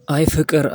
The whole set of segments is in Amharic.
አይ ፍቅር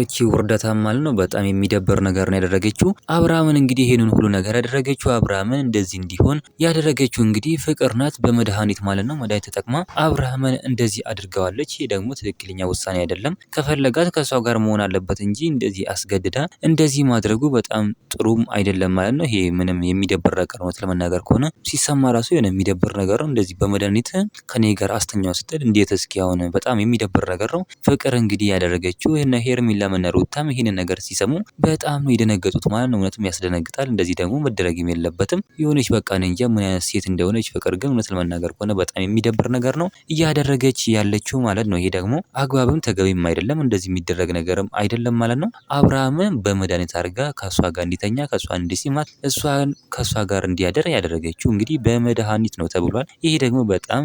እቺ ውርደታ ማለት ነው። በጣም የሚደብር ነገር ነው ያደረገችው። አብርሃምን እንግዲህ ይሄንን ሁሉ ነገር ያደረገችው አብርሃምን እንደዚህ እንዲሆን ያደረገችው እንግዲህ ፍቅር ናት በመድሃኒት ማለት ነው። መድሃኒት ተጠቅማ አብርሃምን እንደዚህ አድርገዋለች። ይሄ ደግሞ ትክክለኛ ውሳኔ አይደለም። ከፈለጋት ከሷ ጋር መሆን አለበት እንጂ እንደዚህ አስገድዳ እንደዚህ ማድረጉ በጣም ጥሩም አይደለም ማለት ነው። ይሄ ምንም የሚደብር ነገር ነው ለመናገር ከሆነ ሲሰማ ራሱ የሆነ የሚደብር ነገር ነው። እንደዚህ በመድሃኒት ከኔ ጋር አስተኛው ስትል እንዴት እስኪ አሁን በጣም የሚደብር ነገር ነው። ፍቅር እንግዲህ ያደረገችው እና ሄርሜላም እና ሩታም ይሄንን ነገር ሲሰሙ በጣም ነው የደነገጡት ማለት ነው። እውነትም ያስደነግጣል። እንደዚህ ደግሞ መደረግም የለበትም። የሆነች በቃ እኔ እንጃ ምን አይነት ሴት እንደሆነች ፍቅር ግን እውነት ለመናገር ከሆነ በጣም የሚደብር ነገር ነው እያደረገች ያለችው ማለት ነው። ይሄ ደግሞ አግባብም ተገቢም አይደለም። እንደዚህ የሚደረግ ነገርም አይደለም ማለት ነው። አብርሃምም በመድኃኒት አድርጋ ከሷ ጋር እንዲተኛ ከሷ እንዲስማት እሷን ከሷ ጋር እንዲያደር ያደረገችው እንግዲህ በመድኃኒት ነው ተብሏል። ይሄ ደግሞ በጣም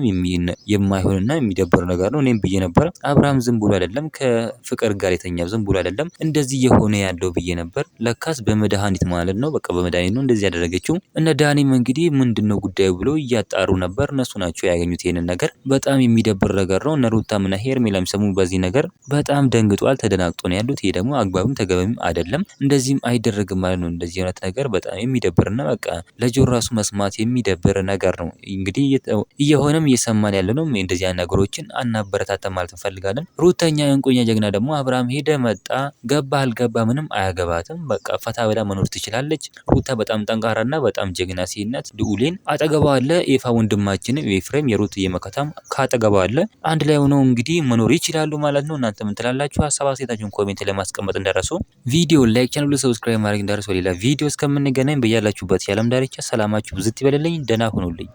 የማይሆንና የሚደብር ነገር ነው። እኔም ብዬ ነበር አብርሃም ዝም ብሎ አይደለም ከፍቅር ጋር የተኛው ዝም ብሎ አይደለም እንደዚህ የሆነ ያለው ብዬ ነበር። ለካስ በመድሃኒት ማለት ነው። በቃ በመድሃኒት ነው እንደዚህ ያደረገችው። እነ ዳኒም እንግዲህ ምንድነው ጉዳዩ ብሎ እያጣሩ ነበር። እነሱ ናቸው ያገኙት ይሄንን ነገር። በጣም የሚደብር ነገር ነው። እነ ሩታም እና ሄርሜላም ሰሙ በዚህ ነገር በጣም ደንግጧል፣ ተደናግጦ ነው ያሉት። ይሄ ደግሞ አግባብም ተገቢም አይደለም። እንደዚህም አይደረግም ማለት ነው። እንደዚህ አይነት ነገር በጣም የሚደብርና በቃ ለጆሮ ራሱ መስማት የሚደብር ነገር ነው። እንግዲህ እየሆነም እየሰማን ያለ ነው። እንደዚህ አይነት ነገሮችን አናበረታታም ማለት እንፈልጋለን። ሩተኛ እንቁኛ ጀግና ደግሞ አብርሃም ሄደ መጣ ገባ አልገባ ምንም አያገባትም። በቃ ፈታ ብላ መኖር ትችላለች። ሩታ በጣም ጠንካራና በጣም ጀግና ሴት ናት። ልዑሌን አጠገቧ አለ። ኤፋ ወንድማችን ኤፍሬም የሩትዬ መከታም ካጠገቧ አለ። አንድ ላይ ሆነው እንግዲህ መኖር ይችላሉ ማለት ነው። እናንተ ምን ትላላችሁ? ሀሳብ አስተያየታችሁን ኮሜንት ላይ ማስቀመጥ እንዳትረሱ። ቪዲዮ ላይክ ቻናሉን ሰብስክራይብ ማድረግ እንዳትረሱ። ሌላ ቪዲዮ እስከምንገናኝ በያላችሁበት የዓለም ዳርቻ ሰላማችሁ ብዝት ይበልልኝ። ደህና ሁኑልኝ።